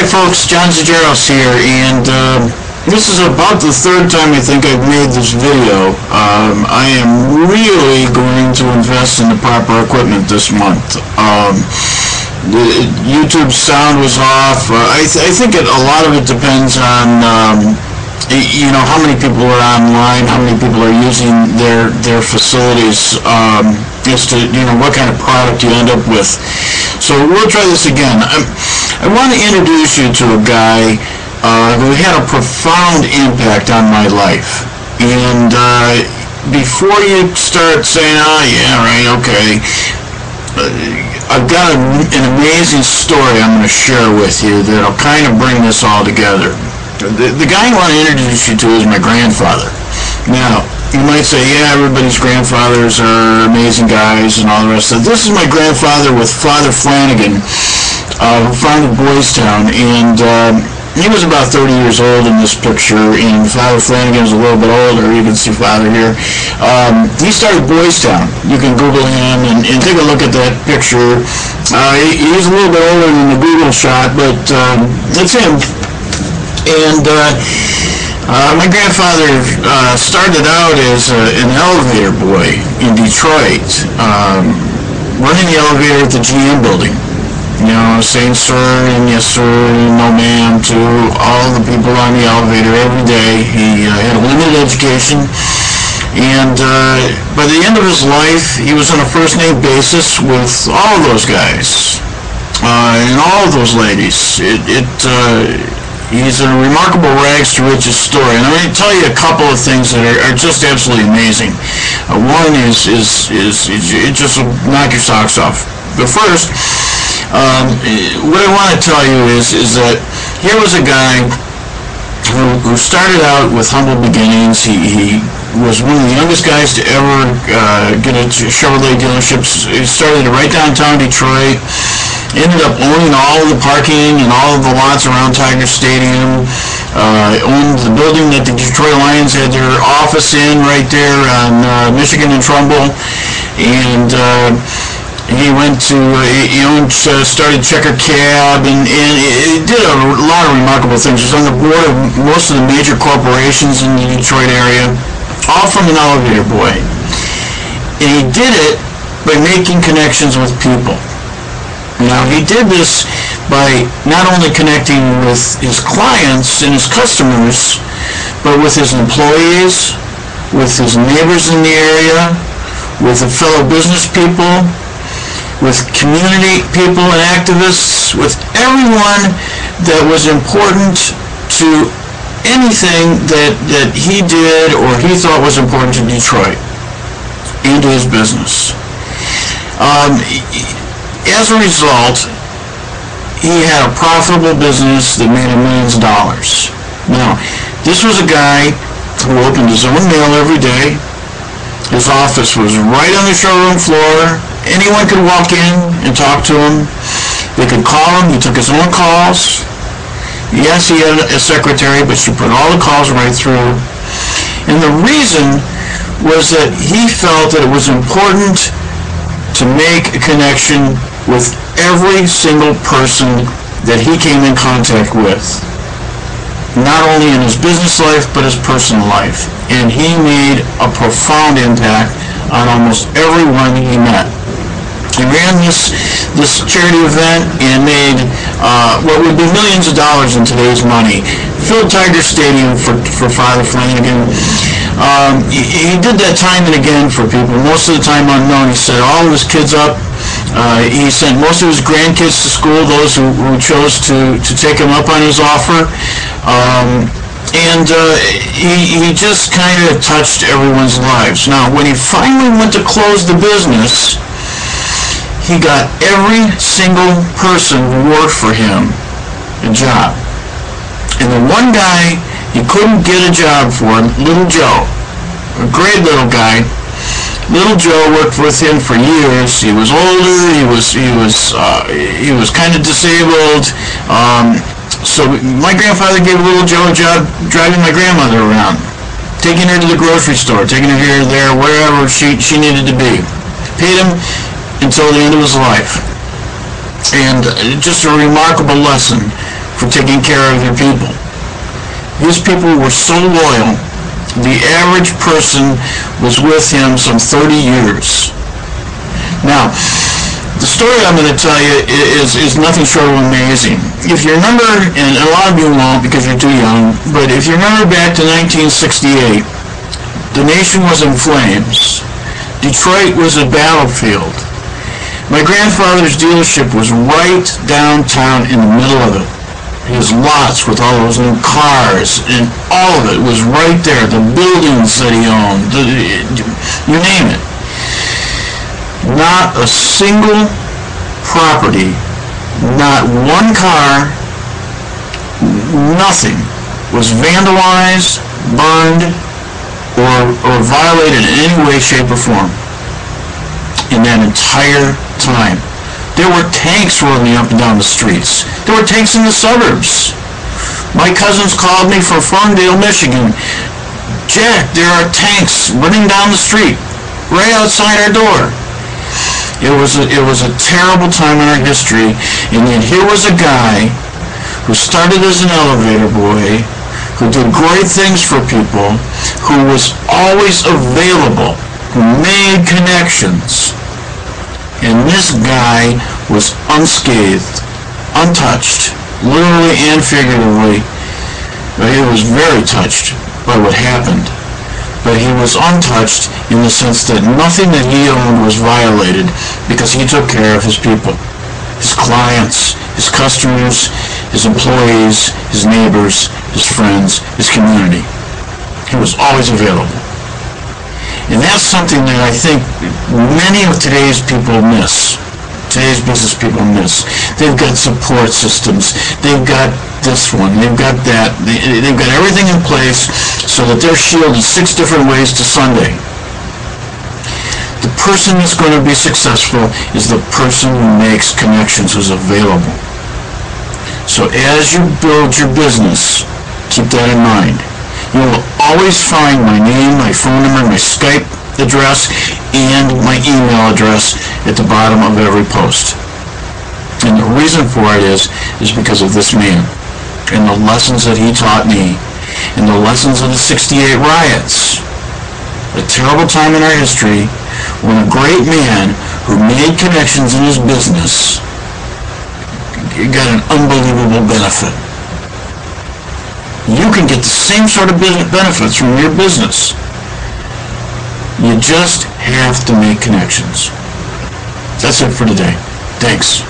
Hi folks, John Zajaros here, and this is about the third time I think I've made this video. I am really going to invest in the proper equipment this month. The YouTube sound was off. I think a lot of it depends on how many people are online, how many people are using their facilities, as to what kind of product you end up with. So we'll try this again. I want to introduce you to a guy who had a profound impact on my life. And before you start saying, oh yeah, right, okay, I've got an amazing story I'm going to share with you that'll kind of bring this all together. The guy I want to introduce you to is my grandfather. Now, you might say, yeah, everybody's grandfathers are amazing guys and all the rest of it. This is my grandfather with Father Flanagan, who founded Boys Town, and he was about 30 years old in this picture, and Father Flanagan is a little bit older. You can see Father here. He started Boys Town. You can Google him and take a look at that picture. He's a little bit older than the Google shot, but that's him. And my grandfather started out as an elevator boy in Detroit, running the elevator at the GM building. Saying sir and yes sir and no ma'am to all the people on the elevator every day. He had a limited education, and by the end of his life, he was on a first-name basis with all of those guys and all of those ladies. He's a remarkable rags to riches story, and I'm going to tell you a couple of things that are just absolutely amazing. One is it just will knock your socks off. But first, what I want to tell you is that here was a guy who started out with humble beginnings. He was one of the youngest guys to ever get a Chevrolet dealership. He started right downtown Detroit. Ended up owning all of the parking and all of the lots around Tiger Stadium. Owned the building that the Detroit Lions had their office in right there on Michigan and Trumbull. And he started Checker Cab, and he did a lot of remarkable things. He was on the board of most of the major corporations in the Detroit area, all from an elevator boy. And he did it by making connections with people. Now, he did this by not only connecting with his clients and his customers, but with his employees, with his neighbors in the area, with the fellow business people, with community people and activists, with everyone that was important to anything that he did or he thought was important to Detroit and to his business. As a result, he had a profitable business that made him millions of dollars. Now, this was a guy who opened his own mail every day. His office was right on the showroom floor. Anyone could walk in and talk to him. They could call him. He took his own calls. Yes, he had a secretary, but she put all the calls right through. And the reason was that he felt that it was important to make a connection with every single person that he came in contact with, not only in his business life but his personal life. And he made a profound impact on almost everyone he met. He ran this charity event and made what would be millions of dollars in today's money. Filled Tiger Stadium for Father Flanagan. He did that time and again for people, most of the time unknown. He set all of his kids up. He sent most of his grandkids to school, those who chose to take him up on his offer. He just kind of touched everyone's lives. Now, when he finally went to close the business, he got every single person who worked for him a job. And the one guy he couldn't get a job for, Little Joe, a great little guy. Little Joe worked with him for years. He was older. He was kind of disabled. So my grandfather gave Little Joe a job driving my grandmother around, taking her to the grocery store, taking her here, there, wherever she needed to be. Paid him until the end of his life. And just a remarkable lesson for taking care of your people. His people were so loyal, the average person was with him some 30 years. Now, the story I'm going to tell you is nothing short of amazing. If you remember, and a lot of you won't because you're too young, but if you remember back to 1968, the nation was in flames. Detroit was a battlefield. My grandfather's dealership was right downtown in the middle of it. His lots with all those new cars, and all of it was right there. The buildings that he owned, you name it. Not a single property, not one car, nothing was vandalized, burned, or violated in any way, shape, or form in that entire time. There were tanks rolling up and down the streets. There were tanks in the suburbs. My cousins called me from Ferndale, Michigan. Jack, there are tanks running down the street right outside our door. It was a terrible time in our history, and yet here was a guy who started as an elevator boy, who did great things for people, who was always available, who made connections. And this guy was unscathed, untouched, literally and figuratively. He was very touched by what happened. But he was untouched in the sense that nothing that he owned was violated because he took care of his people, his clients, his customers, his employees, his neighbors, his friends, his community. He was always available. And that's something that I think many of today's people miss. Today's business people miss. They've got support systems. They've got this one. They've got that. They've got everything in place so that they're shielded 6 different ways to Sunday. The person that's going to be successful is the person who makes connections, who's available. So as you build your business, keep that in mind. You will always find my name, my phone number, my Skype address, and my email address at the bottom of every post. And the reason for it is because of this man and the lessons that he taught me and the lessons of the 68 riots. A terrible time in our history when a great man who made connections in his business got an unbelievable benefit. You can get the same sort of benefits from your business. You just have to make connections. That's it for today. Thanks.